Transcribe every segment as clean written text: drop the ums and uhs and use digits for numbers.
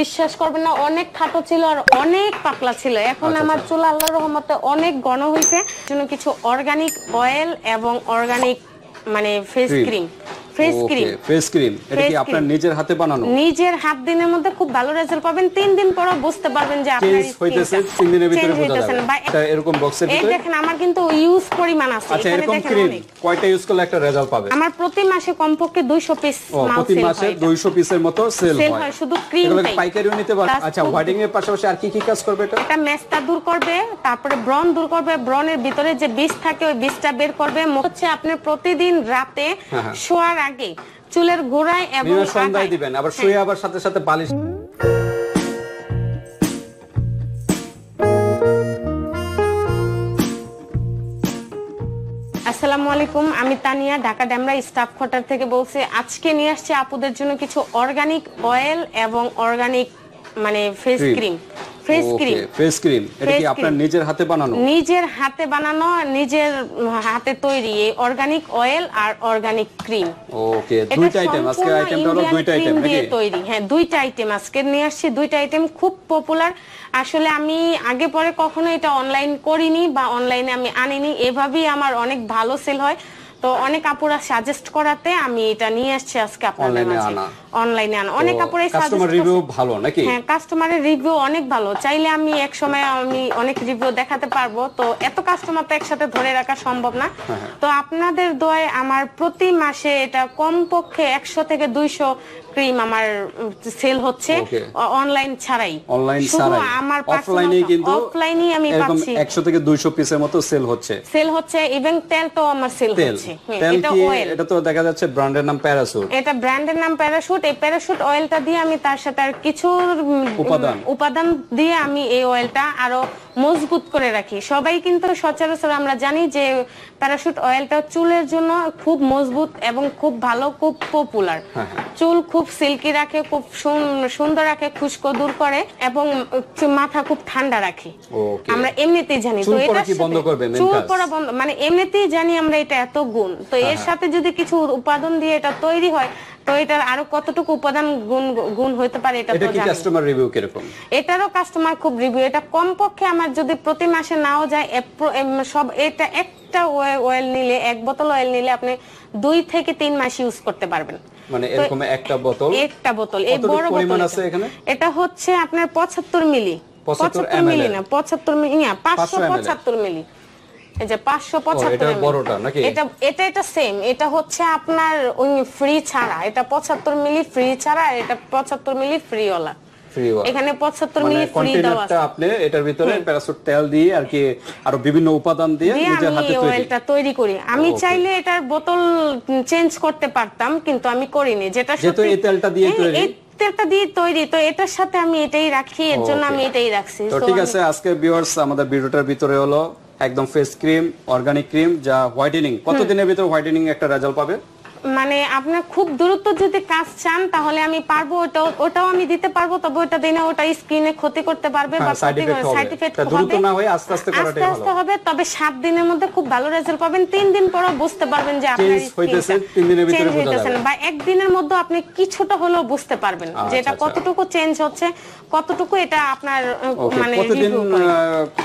বিশ্বাস করবেন না, অনেক খাটো ছিল আর অনেক পাতলা ছিল। এখন আমার চুল আল্লাহর রহমতে অনেক ঘন হয়েছে। জন্য কিছু অর্গানিক অয়েল এবং অর্গানিক মানে ফেস ক্রিম। ফেস ক্রিম এটা কি আপনার নিজের হাতে বানানো? নিজের হাত দিনের মধ্যে খুব ভালো রেজাল্ট পাবেন। 3 দিন পরে বুঝতে পারবেন যে আপনার চেঞ্জ হইতেছে। 3 দিনের ভিতরে বোঝা যাবে। এটা এরকম বক্সের ভিতরে এই দেখেন আমার কিন্তু ইউজ পরিমাণ আছে। আচ্ছা, এরকম ক্রিম কয়টা ইউজ করলে একটা রেজাল্ট পাবে? আমার প্রতি মাসে কমপক্ষে 200 পিস মাল সেল হয়। প্রতি মাসে 200 পিসের মতো সেল হয়। শুধু ক্রিম এগুলো পাইকারিও নিতে পারে। আচ্ছা, হোয়াইটিং এর পাশাপাশি আর কি কি কাজ করবে এটা? এটা মেস্তা দূর করবে, তারপরে ব্রণ দূর করবে, ব্রণের ভিতরে যে বীজ থাকে ওই বীজটা বের করবে। হচ্ছে আপনি প্রতিদিন রাতে শোয়ার আগে চুলের গোড়ায় এবং সন্ধ্যায় দিবেন, আবার শুয়ে আবার সাথে সাথে বালিশ। আসসালামু আলাইকুম, আমি তানিয়া, ঢাকা ডেমরা স্টাফ কোয়ার্টার থেকে বলছি। আজকে নিয়ে আসছি আপুদের জন্য কিছু অর্গানিক অয়েল এবং অর্গানিক মানে ফেস ক্রিম। ফেস ক্রিম এটা কি আপনার নিজের হাতে বানানো? নিজের হাতে বানানো, নিজের হাতে তৈরি এই অর্গানিক অয়েল আর অর্গানিক ক্রিম। ওকে, দুইটা আইটেম আজকে। আইটেমটা হলো দুইটা আইটেম নাকি? তৈরি, হ্যাঁ, দুইটা আইটেম আজকে নিয়ে আসছি। দুইটা আইটেম খুব পপুলার। আসলে আমি আগে পরে কখনো এটা অনলাইন করিনি বা অনলাইনে আমি আনিনি, এভাবেই আমার অনেক ভালো সেল হয়। তো অনেক আপুরা সাজেস্ট করাতে আমি এটা নিয়ে আসছি আজকে আপনাদের মাঝে। অনলাইনে আনা অনেক আপুরাই সাজেস্ট। কাস্টমার রিভিউ ভালো নাকি? হ্যাঁ, কাস্টমারের রিভিউ অনেক ভালো। চাইলে আমি এক সময় আমি অনেক রিভিউ দেখাতে পারবো। তো এত কাস্টমার তো একসাথে ধরে রাখা সম্ভব না। তো আপনাদের দোয়ায় আমার প্রতি মাসে এটা কমপক্ষে 100 থেকে 200 ক্রিম আমার সেল হচ্ছে অনলাইন ছাড়াই। অনলাইন ছাড়াই আমার অফলাইনে কিন্তু অফলাইনে আমি পাচ্ছি 100 থেকে 200 পিসের মতো সেল হচ্ছে। এবং তেল তো আমার সেল হচ্ছে। এটা অয়েল, এটা তো দেখা যাচ্ছে ব্র্যান্ডের নাম প্যারাশুট। এটা ব্র্যান্ডের নাম প্যারাশুট। এই প্যারাশুট অয়েলটা দিয়ে আমি তার সাথে আর কিছু উপাদান দিয়ে আমি এই অয়েলটা আরো মজবুত করে রাখি। সবাই কিন্তু সচরাচর আমরা জানি যে প্যারাশুট অয়েলটা চুলের জন্য খুব মজবুত এবং খুব ভালো, খুব পপুলার। চুল খুব সিল্কি রাখে, খুব সুন্দর রাখে, খুশকো দূর করে এবং মাথা খুব ঠান্ডা রাখে। আমরা এমনিতেই জানি। তো এটা চুল পড়া বন্ধ, মানে এমনিতেই জানি আমরা এটা এত গুণ। তো এর সাথে যদি কিছু উপাদান দিয়ে এটা তৈরি হয়, তো এটার আরো কতটুকু উপাদান গুণ হইতে পারে এটা তো জানি। কাস্টমার রিভিউ কিরকম? এটারও কাস্টমার খুব রিভিউ। এটা কমপক্ষে আমার যদি প্রতি মাসে নাও যায় সব, এটা একটা অয়েল নিলে, এক বোতল অয়েল নিলে আপনি 2 থেকে 3 মাস ইউজ করতে পারবেন। মানে এরকম একটা বোতল এই বড় বোতল আছে এখানে। এটা হচ্ছে আপনার 75 মিলি। 75 মিলি না, 75 মিলি না, 575 মিলি। এই যে 575 বড়টা নাকি? এটা সেম। এটা হচ্ছে আপনার ওই ফ্রি ছাড়া, এটা 75 মিলি ফ্রি ছাড়া, এটা 75 মিলি ফ্রি ওয়ালা। এখানে 75 মিলি ফ্রি দেওয়া আছে। আপনি এটার ভিতরে প্যারাশুট তেল দিয়ে আর কি আরো বিভিন্ন উপাদান দিয়ে নিজের হাতে অয়েলটা তৈরি করি। আমি চাইলে এটার বোতল চেঞ্জ করতে পারতাম, কিন্তু আমি করিনি। যেটা যেহেতু এই তেলটা দিয়ে তৈরি, তেলটা দিয়ে তৈরি, তো এটার সাথে আমি এটাই রাখি, এর জন্য আমি এটাই রাখছি। তো ঠিক আছে, আজকে ভিউয়ার্স আমাদের ভিডিওটার ভিতরে হলো একদম ফেস ক্রিম, অর্গানিক ক্রিম যা হোয়াইটেনিং। কতদিনের ভিতরে হোয়াইটেনিং একটা রেজাল্ট পাবে? মানে আপনার খুব দ্রুত যদি কাজ চান তাহলে আমি পারবো, ওটাও আমি দিতে পারবো। তবে ওটা দিনে ওটা স্কিনে ক্ষতি করতে পারবে বা সাইড ইফেক্ট হবে। দ্রুত না হয় আস্তে আস্তে করাটাই ভালো। আস্তে হবে, তবে 7 দিনের মধ্যে খুব ভালো রেজাল্ট পাবেন। 3 দিন পরে বুঝতে পারবেন যে আপনার হইতেছে। 3 দিনের ভিতরে বোঝা যাবে, বা একদিনের মধ্যে আপনি কিছুটা হলেও বুঝতে পারবেন যে এটা কতটুকু চেঞ্জ হচ্ছে, কতটুকু এটা আপনার মানে প্রতিদিন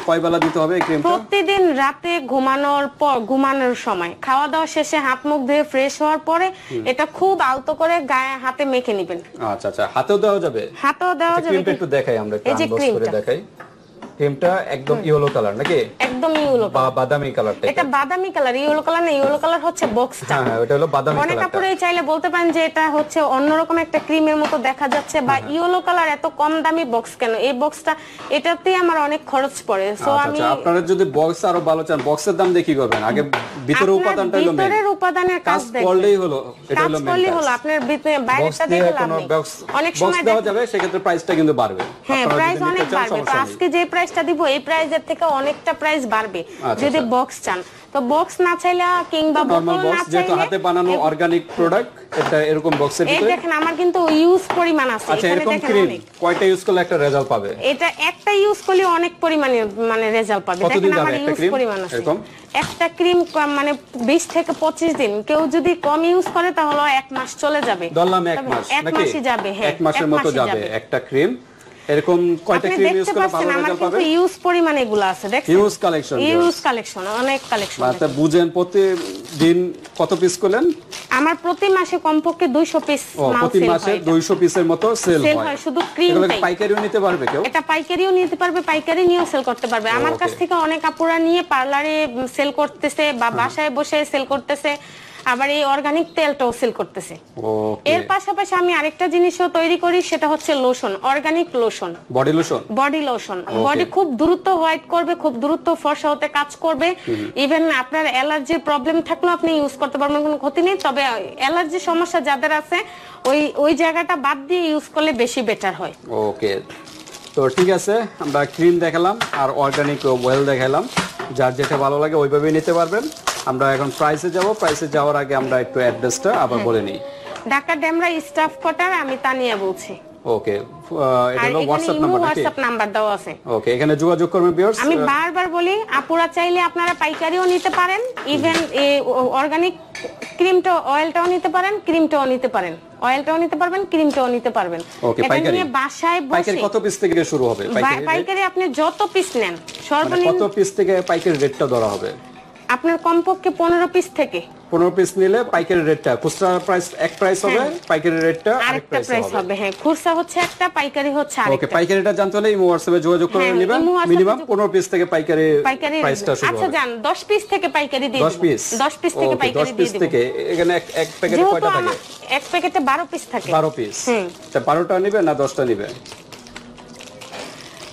কয় বেলা দিতে হবে এই ক্রিমটা? প্রতিদিন রাতে ঘুমানোর সময়, খাওয়া দাওয়া শেষে হাত মুখ ধুয়ে ফ্রেশ হওয়ার পরে এটা খুব আলতো করে গায়ে হাতে মেখে নেবেন। আচ্ছা আচ্ছা, হাতেও দেওয়া যাবে? হাতেও দেওয়া যাবে। ক্রিমটা একটু দেখাই আমরা, একটু করে দেখাই। ক্রিমটা একদম ইয়েলো কালার নাকি? একদম ইয়েলো বা বাদামি কালার। এটা বাদামি কালার, ইয়েলো কালার না। ইয়েলো কালার হচ্ছে বক্সটা। হ্যাঁ, এটা হলো বাদামি কালার। অনেক আপুরাই চাইলে বলতে পারেন যে এটা হচ্ছে অন্যরকম একটা ক্রিমের মতো দেখা যাচ্ছে, বা ইয়েলো কালার এত কম দামি বক্স কেন? এই বক্সটা এটাতেই আমার অনেক খরচ পড়ে। সো আমি আপনারা যদি বক্স আরো ভালো চান, বক্সের দাম দিয়ে কি করবেন? আগে ভিতরের উপাদানটা হলো মেইন। ভিতরের উপাদানের কাজ করলেই হলো, এটা হলো মেইন। করলেই হলো। আপনার বাইরেটা দেখে লাভ নেই। অনেক সময় দেওয়া যাবে, সেক্ষেত্রে প্রাইসটা কিন্তু বাড়বে। হ্যাঁ, প্রাইস অনেক বাড়বে। তো আজকে যে প্রাইসটা দিব এই প্রাইসের থেকে অনেকটা প্রাইস বাড়বে যদি বক্স চান। তো বক্স না চাইলে কিংবা নরমাল বোতল না বক্স যেহেতু চাইলে হাতে বানানো অর্গানিক প্রোডাক্ট, এটা এরকম বক্সের এই ভিতরে। দেখেন আমার কিন্তু ইউজ পরিমাণ আছে। আচ্ছা, এখানে এরকম দেখেন ক্রিম অনেক। কয়টা ইউজ করলে একটা রেজাল্ট পাবে? এটা একটা ইউজ করলে অনেক পরিমাণে মানে রেজাল্ট পাবে। কতদিন দেখেন যাবে আমার একটা ইউজ ক্রিম পরিমাণ আছে। এরকম? একটা ক্রিম মানে 20 থেকে 25 দিন, কেউ যদি কম ইউজ করে তাহলে 1 মাস চলে যাবে। ধরলাম 1 মাস, এক নাকি মাসই যাবে, হ্যাঁ 1 মাসের মতো যাবে একটা ক্রিম। এরকম কয়টা আপনি ক্রিম ইউজ দেখতে করলে পাচ্ছেন ভালো আমার রেজাল্ট কিন্তু পাবে? ইউজ পরিমাণ এগুলো আছে, দেখছেন? ইউজ কালেকশন, ইউজ কালেকশন, অনেক কালেকশন। মানে বুঝেন প্রতিদিন কত পিস করলেন? আমার প্রতি মাসে কমপক্ষে 200 পিস মাল প্রতি সেল মাসে হয়। 200 পিসের মতো সেল সেল হয়। হয় শুধু ক্রিম। এগুলো পাইকারিও নিতে পারবে কেউ? এটা পাইকারিও নিতে পারবে, পাইকারি নিয়েও সেল করতে পারবে। আমার কাছ থেকে অনেক আপুরা নিয়ে পার্লারে সেল করতেছে বা বাসায় বসে সেল করতেছে, আবার এই অর্গানিক তেলটাও সেল করতেছে। এর পাশাপাশি আমি আরেকটা জিনিসও তৈরি করি, সেটা হচ্ছে lotion, organic lotion, body lotion. Body lotion. Body খুব দ্রুত হোয়াইট করবে, খুব দ্রুত ফর্সা হতে কাজ করবে। ইভেন আপনার অ্যালার্জির প্রবলেম থাকলেও আপনি ইউজ করতে পারবেন, কোনো ক্ষতি নেই। তবে অ্যালার্জির সমস্যা যাদের আছে ওই জায়গাটা বাদ দিয়ে ইউজ করলে বেশি বেটার হয়। ওকে, তো ঠিক আছে, আমরা ক্রিম দেখালাম আর অর্গানিক ওয়েল দেখালাম। যার যেটা ভালো লাগে ওইভাবেই নিতে পারবেন। আমরা এখন প্রাইসে যাব। প্রাইসে যাওয়ার আগে আমরা একটু অ্যাড্রেসটা আবার বলে নিই। ঢাকা ডেমরা স্টাফ কোয়ার্টার, আমি তানিয়া বলছি। ওকে, এটা হলো হোয়াটসঅ্যাপ নাম্বার নাকি? হোয়াটসঅ্যাপ নাম্বার দেওয়া আছে। ওকে, এখানে যোগাযোগ করবেন ভিউয়ার্স। আমি বারবার বলি, আপুরা চাইলে আপনারা পাইকারিও নিতে পারেন, ইভেন এই অর্গানিক ক্রিমটা অয়েলটাও নিতে পারেন, ক্রিমটাও নিতে পারেন, অয়েলটাও নিতে পারবেন, ক্রিমটাও নিতে পারবেন। ওকে, এটা পাইকারি নিয়ে বাসায় পাইকারি বসে কত পিস থেকে শুরু হবে? পাইকারি আপনি যত পিস নেন মানে সর্বনিম্ন কত পিস থেকে পাইকারি রেটটা ধরা হবে? আপনার কমপক্ষে 15 পিস থেকে। 15 পিস নিলে পাইকারি রেটটা, খুচরা প্রাইস এক প্রাইস হবে, পাইকারি রেটটা আরেক আরেকটা প্রাইস হবে। হ্যাঁ, খুচরা হচ্ছে একটা, পাইকারি হচ্ছে ওকে, আরেকটা। পাইকারিটা জানতে হলে ইমো হোয়াটসঅ্যাপে যোগাযোগ করে হ্যাঁ, নেবেন। ইমো হোয়াটসঅ্যাপে মিনিমাম 15 পিস থেকে পাইকারি প্রাইসটা শুরু আচ্ছা হবে। জান 10 পিস থেকে পাইকারি দিয়ে 10 পিস 10 পিস থেকে ওকে, পাইকারি 10 দিয়ে পিস দিব। থেকে এখানে এক প্যাকেটে যেহেতু কয়টা থাকে? এক প্যাকেটে 12 পিস থাকে। 12 পিস। আচ্ছা, 12টা নিবে না 10টা নিবে?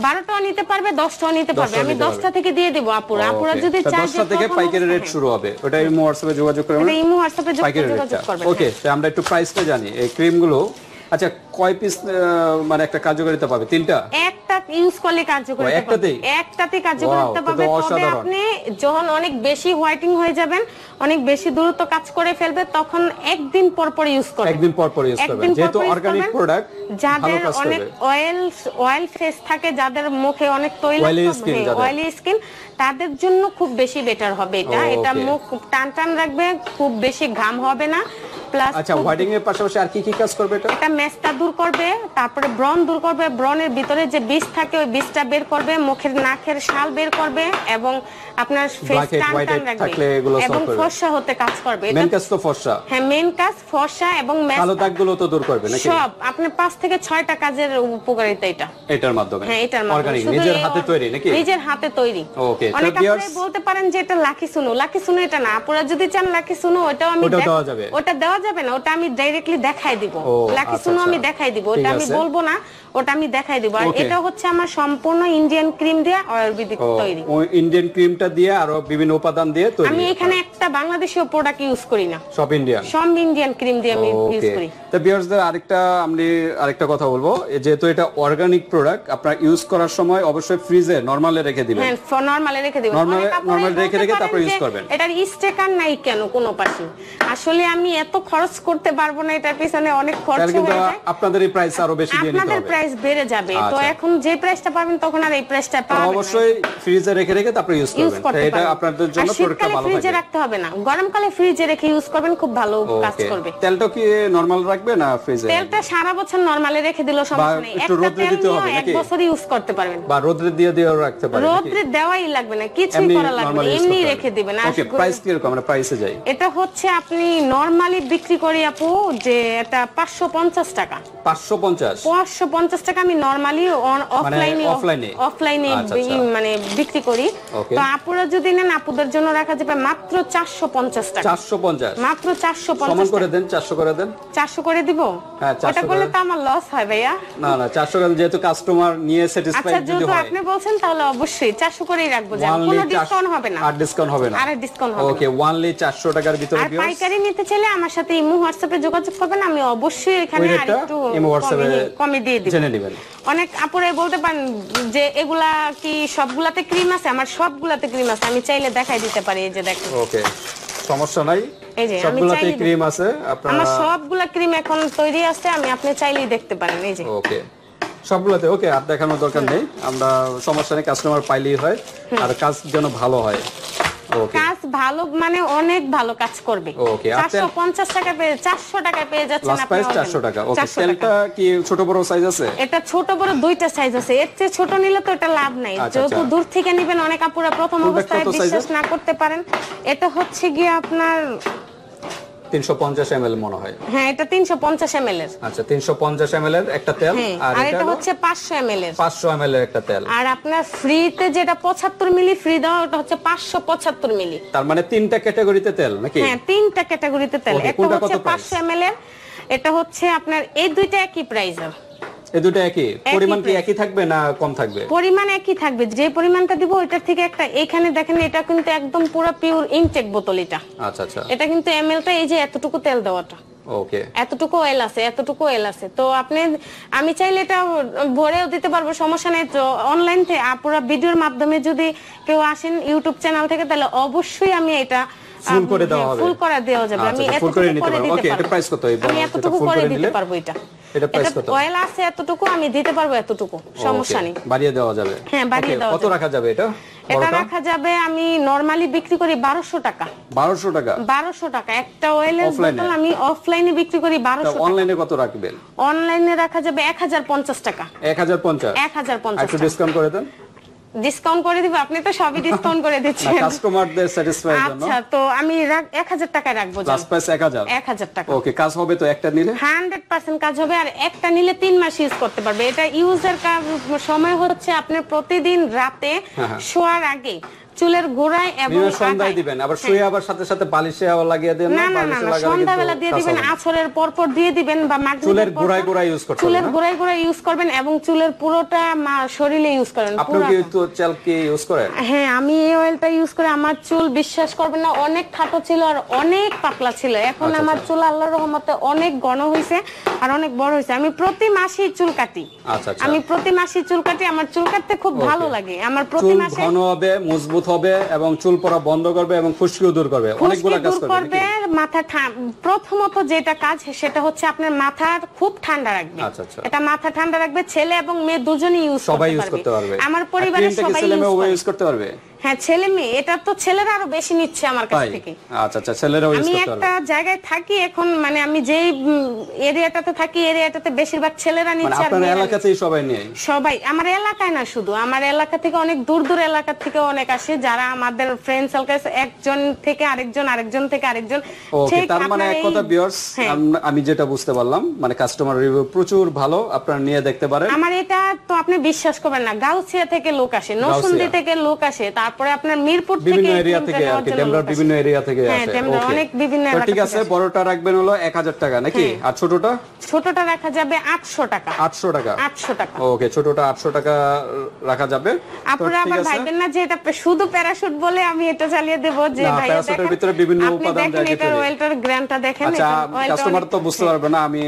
12টাও নিতে পারবে, 10টাও নিতে পারবে। আমি 10টা থেকে দিয়ে দেব আপুরা। আপুরা যদি চায় 10টা থেকে পাইকারি রেট শুরু হবে, ওটা ইমো হোয়াটসঅ্যাপে যোগাযোগ করে এটা ইমো হোয়াটসঅ্যাপে যোগাযোগ করবেন। ওকে, তো আমরা একটু প্রাইসটা জানি এই ক্রিমগুলো। আচ্ছা, কয় পিস মানে একটা কার্যকারিতা পাবে? 3টা? একটা ইউজ করলে কার্যকারিতা পাবে। একটাতেই? একটাতেই কার্যকারিতা Wow, পাবে। তো তবে অসাধারণ। আপনি যখন অনেক বেশি হোয়াইটিং হয়ে যাবেন, অনেক বেশি দ্রুত কাজ করে ফেলবে, তখন একদিন পর পর ইউজ করবেন। একদিন পর পর ইউজ করবেন, যেহেতু অর্গানিক প্রোডাক্ট ভালো যাদের কাজ অনেক করবে। অয়েল ফেস থাকে, যাদের মুখে অনেক তৈলাক্ত অয়েলি স্কিন, তাদের জন্য খুব বেশি বেটার হবে এটা। এটা মুখ টান টান রাখবে, খুব বেশি ঘাম হবে না। প্লাস আচ্ছা, হোয়াইটিং এর পাশাপাশি আর কি কি কাজ করবে এটা? এটা মেস্তা দূর করবে, তারপরে ব্রণ দূর করবে, ব্রণের ভিতরে যে বীজ থাকে ওই বীজটা বের করবে, মুখের নাকের শাল বের করবে, এবং আপনার ফেস টান টান রাখবে এবং ফর্সা হতে কাজ করবে। মেন কাজ তো ফর্সা। হ্যাঁ, মেন কাজ ফর্সা এবং কালো দাগগুলো তো দূর করবে নাকি? সব আপনি 5 থেকে 6টা কাজের উপকারিতা এটা। এটার মাধ্যমে? হ্যাঁ, এটার মাধ্যমে। অর্গানিক নিজের হাতে তৈরি নাকি? নিজের হাতে তৈরি। ওকে, অনেক আপনারা বলতে পারেন যে এটা লাকি সুনো। লাকি সুনো এটা না, আপনারা যদি চান লাকি সুনো ওটাও আমি দেওয়া যাবে। ওটা দেওয়া যাবে না, ওটা আমি ডাইরেক্টলি দেখাই দিব। লাকি সুনো আমি দেখাই দিব, ওটা আমি বলবো না, ওটা আমি দেখাই দিব। আর এটা হচ্ছে আমার সম্পূর্ণ ইন্ডিয়ান ক্রিম দিয়ে আয়ুর্বেদিক তৈরি। ওই ইন্ডিয়ান ক্রিমটা দিয়ে আরো বিভিন্ন উপাদান দিয়ে তৈরি। আমি এখানে একটা বাংলাদেশীয় প্রোডাক্ট ইউজ করি না, সব ইন্ডিয়ান। সব ইন্ডিয়ান ক্রিম দিয়ে আমি ইউজ করি। তো ভিউয়ার্সদের আরেকটা কথা বলবো, যেহেতু এটা অর্গানিক প্রোডাক্ট, আপনারা ইউজ করার সময় অবশ্যই ফ্রিজে নরমালে রেখে দিবেন। হ্যাঁ, নরমালে রেখে দিবেন। নরমালে রেখে তারপর ইউজ করবেন। এটার স্টিকার নাই কেন কোনো পাশে? আসলে আমি এত খরচ করতে পারবো না, এটার পিছনে অনেক খরচ হয়ে যায়। আপনাদের এই প্রাইস আরো বেশি দিয়ে নিতে হবে। আপনাদের প্রাইস বেড়ে যাবে। তো এখন যে প্রাইসটা পাবেন তখন আর এই প্রাইসটা পাবেন না। অবশ্যই ফ্রিজে রেখে তারপর ইউজ করবেন। এটা আপনাদের জন্য প্রোডাক্টটা ভালো থাকবে। ফ্রিজে রাখতে হবে না, গরমকালে ফ্রিজে রেখে ইউজ করবেন, খুব ভালো কাজ করবে। তেলটা কি নরমাল রাখবে না ফ্রিজে? তেলটা সারা বছর নরমালে রেখে দিলেও সমস্যা নেই। একটু রোদে দিতে হবে নাকি? 1 বছর ইউজ করতে পারবেন। বা রোদে দিয়ে রাখতে পারেন। রোদে দেওয়াই লাগবে না, কিছুই করা লাগবে না, এমনি রেখে দিবেন। ওকে, প্রাইস কি রকম? আমরা প্রাইসে যাই। এটা হচ্ছে আপনি নরমালি বিক্রি করি আপু যে এটা 550 টাকা। 550 টাকা আমি নরমালি অফলাইনে মানে বিক্রি করি। তো আপুরা যদি নেন, আপুদের জন্য রাখা যাবে মাত্র 450 টাকা। 450 মাত্র 450 সমান করে দেন, 400 করে দেন। 400 করে দিব? হ্যাঁ, 400 এটা করলে তো আমার লস হয় ভাইয়া। না 400 করে, যেহেতু কাস্টমার নিয়ে স্যাটিসফাইড যদি হয়। আচ্ছা, আপনি বলছেন তাহলে অবশ্যই 400 করেই রাখবো। কোনো ডিসকাউন্ট হবে না। আর ডিসকাউন্ট হবে না? আর ডিসকাউন্ট হবে না। ওকে, ওয়ানলি 400 টাকার ভিতরে। আর পাইকারি নিতে চাইলে আমার সাথে সাথে ইমো হোয়াটসঅ্যাপে যোগাযোগ করবেন, আমি অবশ্যই এখানে আরেকটু কমে দিয়ে দিব। জেনে নেবেন। অনেক আপুরাই বলতে পারেন যে এগুলা কি সবগুলাতে ক্রিম আছে? আমার সবগুলাতে ক্রিম আছে, আমি চাইলে দেখাই দিতে পারি। এই যে দেখেন, ওকে, সমস্যা নাই, এই যে সবগুলাতে ক্রিম আছে। আপনারা আমার সবগুলা ক্রিম এখন তৈরি আছে, আমি আপনি চাইলেই দেখতে পারেন। এই যে ওকে, সবগুলাতে ওকে, আর দেখানোর দরকার নেই, আমরা সমস্যা নেই, কাস্টমার পাইলেই হয়, আর কাজ যেন ভালো হয়। কাজ ভালো মানে অনেক ভালো কাজ করবে। 450 টাকা পেয়ে 400 টাকায় পেয়ে যাচ্ছেন আপনি। লাস্ট প্রাইস 400 টাকা। ওকে, তেলটা কি ছোট বড় সাইজ আছে? এটা ছোট বড় দুইটা সাইজ আছে, এর চেয়ে ছোট নিলে তো এটা লাভ নাই। যেহেতু দূর থেকে নেবেন, অনেক আপুরা প্রথম অবস্থায় বিশ্বাস না করতে পারেন। এটা হচ্ছে গিয়ে আপনার 350 ml মনে হয়। হ্যাঁ, এটা 350 ml এর। আচ্ছা, 350 ml এর একটা তেল, আর এটা হচ্ছে 500 ml এর। 500 ml এর একটা তেল। আর আপনার ফ্রিতে যেটা 75 মিলি ফ্রি দেওয়া, ওটা হচ্ছে 575 মিলি। তার মানে তিনটা ক্যাটাগরিতে তেল নাকি? হ্যাঁ, তিনটা ক্যাটাগরিতে তেল। একটা হচ্ছে 500 ml এর, এটা হচ্ছে আপনার, এই দুইটা একই প্রাইসের। এই দুটো একই পরিমাণ কি একই থাকবে না কম থাকবে? পরিমাণ একই থাকবে, যে পরিমাণটা দিব ওইটার থেকে একটা। এখানে দেখেন, এটা কিন্তু একদম পুরো পিওর ইনটেক বোতল এটা। আচ্ছা আচ্ছা, এটা কিন্তু এমএলটা এই যে এতটুকু তেল দেওয়াটা। ওকে, এতটুকু অয়েল আছে, এতটুকু অয়েল আছে। তো আপনি, আমি চাইলে এটা ভরেও দিতে পারবো, সমস্যা নেই। তো অনলাইন থেকে পুরো ভিডিওর মাধ্যমে যদি কেউ আসেন ইউটিউব চ্যানেল থেকে, তাহলে অবশ্যই আমি এটা ফুল করে দেওয়া হবে, ফুল করে দেওয়া যাবে। আমি ফুল করে নিতে পারবো। ওকে, এটা প্রাইস কত? আমি এতটুকু করে দিতে পারবো। এটা প্রাইস কত? অয়েল আছে এতটুকু, আমি দিতে পারবো এতটুকু, সমস্যা নেই। বাড়িয়ে দেওয়া যাবে? হ্যাঁ, বাড়িয়ে দেওয়া যাবে। কত রাখা যাবে এটা? এটা রাখা যাবে, আমি নরমালি বিক্রি করি 1200 টাকা। 1200 টাকা? 1200 টাকা একটা অয়েলের বোতল আমি অফলাইনে বিক্রি করি 1200 টাকা। অনলাইনে কত রাখবেন? অনলাইনে রাখা যাবে 1050 টাকা। 1050? 1050। একটু ডিসকাউন্ট করে দেন। ডিসকাউন্ট করে দিব, আপনি তো সবই ডিসকাউন্ট করে দিচ্ছেন কাস্টমারদের স্যাটিসফাইড জন্য। আচ্ছা, তো আমি 1000 টাকা রাখবো। লাস্ট প্রাইস 1000 টাকা। ওকে, কাজ হবে তো একটা নিলে? 100% কাজ হবে, আর একটা নিলে 3 মাস ইউজ করতে পারবে। এটা ইউজের সময় হচ্ছে আপনার প্রতিদিন রাতে শোয়ার আগে চুলের গোড়ায় এবং সন্ধ্যায় দিবেন, আবার শুয়ে আবার সাথে সাথে বালিশে আবার লাগিয়ে দেন না? বালিশে লাগালে সন্ধ্যাবেলা দিয়ে দিবেন, আছরের পর পর দিয়ে দিবেন, বা চুলের গোড়ায় গোড়ায় ইউজ করতে হবে। চুলের গোড়ায় গোড়ায় ইউজ করবেন এবং চুলের পুরোটা শরীরে ইউজ করেন। আপনি কি তো তেল কি ইউজ করেন? হ্যাঁ, আমি এই অয়েলটা ইউজ করে আমার চুল, বিশ্বাস করবেন না, অনেক খাটো ছিল আর অনেক পাতলা ছিল। এখন আমার চুল আল্লাহর রহমতে অনেক ঘন হয়েছে আর অনেক বড় হয়েছে। আমি প্রতি মাসেই চুল কাটি। আমি প্রতি মাসেই চুল কাটি, আমার চুল কাটতে খুব ভালো লাগে। আমার প্রতি মাসে ঘন হবে, মজবুত হবে এবং চুল পড়া বন্ধ করবে এবং খুশকিও দূর করবে, অনেকগুলো কাজ করবে। মাথা প্রথমত যেটা কাজ, সেটা হচ্ছে আপনার মাথা খুব ঠান্ডা রাখবে। এটা মাথা ঠান্ডা রাখবে, ছেলে এবং মেয়ে দুজনেই ইউজ করতে পারবে। আমার পরিবারের সবাই ইউজ করতে পারবে। হ্যাঁ, ছেলে মেয়ে, এটা তো ছেলেরা আরো বেশি নিচ্ছে আমার কাছ থেকে। আচ্ছা আচ্ছা, ছেলেরাও ইউজ করতে পারবে। আমি একটা জায়গায় থাকি এখন, মানে আমি যেই এরিয়াটাতে থাকি, এরিয়াটাতে বেশিরভাগ ছেলেরা নিচ্ছে। আপনার এলাকাতেই সবাই নেয়? সবাই, আমার এলাকায় না শুধু, আমার এলাকা থেকে অনেক দূর দূর এলাকা থেকে অনেক আসে, যারা আমাদের ফ্রেন্ড সার্কেল, একজন থেকে আরেকজন, আরেকজন থেকে আরেকজন। ওকে, তার মানে এক কথা ভিউয়ার্স, আমি যেটা বুঝতে পারলাম, মানে কাস্টমার রিভিউ প্রচুর ভালো, আপনারা নিয়ে দেখতে পারেন। আমার এটা তো আপনি বিশ্বাস করবেন না, গাউছিয়া থেকে লোক আসে, নরসিংদী থেকে লোক আসে, তারপরে আপনার মিরপুর থেকে, বিভিন্ন এরিয়া থেকে আর কি, ডেমরার বিভিন্ন এরিয়া থেকে আসে। ওকে, অনেক বিভিন্ন এলাকা থেকে। ঠিক আছে, বড়টা রাখবেন হলো 1000 টাকা নাকি? আর ছোটটা? ছোটটা রাখা যাবে 800 টাকা। 800 টাকা? 800 টাকা। ওকে, ছোটটা 800 টাকা রাখা যাবে। আপনারা আবার ভাববেন না যে এটা শুধু প্যারাশুট বলে আমি এটা চালিয়ে দেব, যে ভাই প্যারাশুটের ভিতরে বিভিন্ন উপাদান দেখেন, এটা অয়েলটার গ্রামটা দেখেন। আচ্ছা, কাস্টমার তো বুঝতে পারবে না, আমি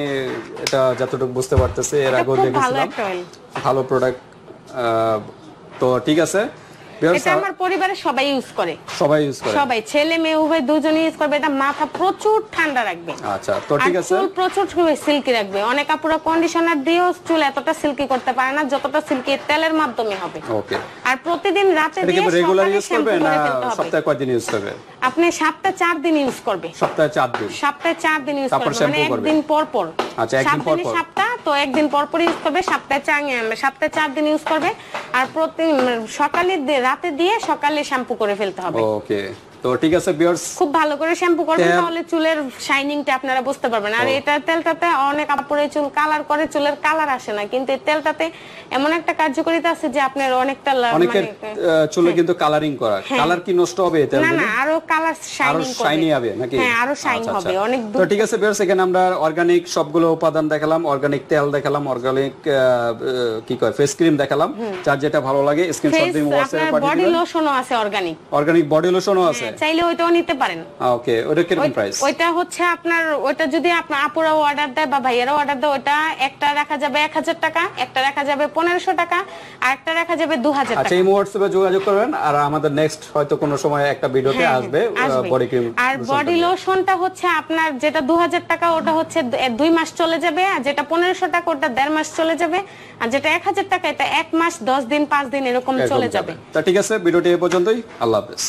এটা যতটুকু বুঝতে পারতেছি, এর আগে দেখেছিলাম ভালো প্রোডাক্ট। তো ঠিক আছে, এটা আমার পরিবারের সবাই ইউজ করে। সবাই ছেলে মেয়ে উভয় দুজনেই ইউজ করবে। এটা মাথা প্রচুর ঠান্ডা রাখবে। আচ্ছা, তো ঠিক আছে, চুল প্রচুর সিল্কি রাখবে। অনেক আপুরা কন্ডিশনার দিয়েও চুল এতটা সিল্কি করতে পারে না, যতটা সিল্কি তেলের মাধ্যমে হবে। ওকে, আর প্রতিদিন রাতে দিয়ে রেগুলার ইউজ করবে না সপ্তাহে কয়দিন ইউজ করবে? আপনি সপ্তাহে 4 দিন ইউজ করবে। সপ্তাহে 4 দিন? সপ্তাহে 4 দিন ইউজ করবে, মানে একদিন পর পর। আচ্ছা, একদিন পর পর, সপ্তাহ তো একদিন পর পর ইউজ করবে। সপ্তাহে 4 দিন ইউজ করবে, আর প্রতি সকালে রাতে দিয়ে সকালে শ্যাম্পু করে ফেলতে হবে। ওকে, তো ঠিক আছে ভিউয়ার্স, খুব ভালো করে শ্যাম্পু করবেন, তাহলে চুলের শাইনিংটা আপনারা বুঝতে পারবেন। আর এটা তেলটাতে অনেক আপুরে চুল কালার করে, চুলের কালার আসে না, কিন্তু এই তেলটাতে এমন একটা কার্যকারিতা আছে যে আপনার অনেকটা অনেকের চুলে কিন্তু কালারিং করা, কালার কি নষ্ট হবে তেল দিলে? না, আরো কালার শাইনিং করবে, শাইনি হবে নাকি? হ্যাঁ, আরো শাইন হবে অনেক। তো ঠিক আছে ভিউয়ার্স, এখানে আমরা অর্গানিক সবগুলো উপাদান দেখালাম, অর্গানিক তেল দেখালাম, অর্গানিক কি কয় ফেস ক্রিম দেখালাম, যার যেটা ভালো লাগে স্ক্রিনশট দিয়ে WhatsApp এ পাঠিয়ে দিবেন। বডি লোশনও আছে অর্গানিক বডি লোশনও আছে। চাইলে ওইটাও নিতে পারেন। ওকে, ওটা কিরকম প্রাইস? ওইটা হচ্ছে আপনার, ওইটা যদি আপনার আপুরা অর্ডার দেয় বা ভাইয়ারা অর্ডার দেয়, ওইটা একটা রাখা যাবে 1000 টাকা, একটা রাখা যাবে 1500 টাকা, আর একটা রাখা যাবে 2000 টাকা। আচ্ছা, এই হোয়াটসঅ্যাপে যোগাযোগ করবেন, আর আমাদের নেক্সট হয়তো কোনো সময় একটা ভিডিওতে আসবে বডি ক্রিম। আর বডি লোশনটা হচ্ছে আপনার যেটা 2000 টাকা ওটা হচ্ছে 2 মাস চলে যাবে, আর যেটা 1500 টাকা ওটা 1.5 মাস চলে যাবে, আর যেটা 1000 টাকা এটা 1 মাস 10 দিন 5 দিন এরকম চলে যাবে। তা ঠিক আছে, ভিডিওটি এই পর্যন্তই। আল্লাহ হাফেজ।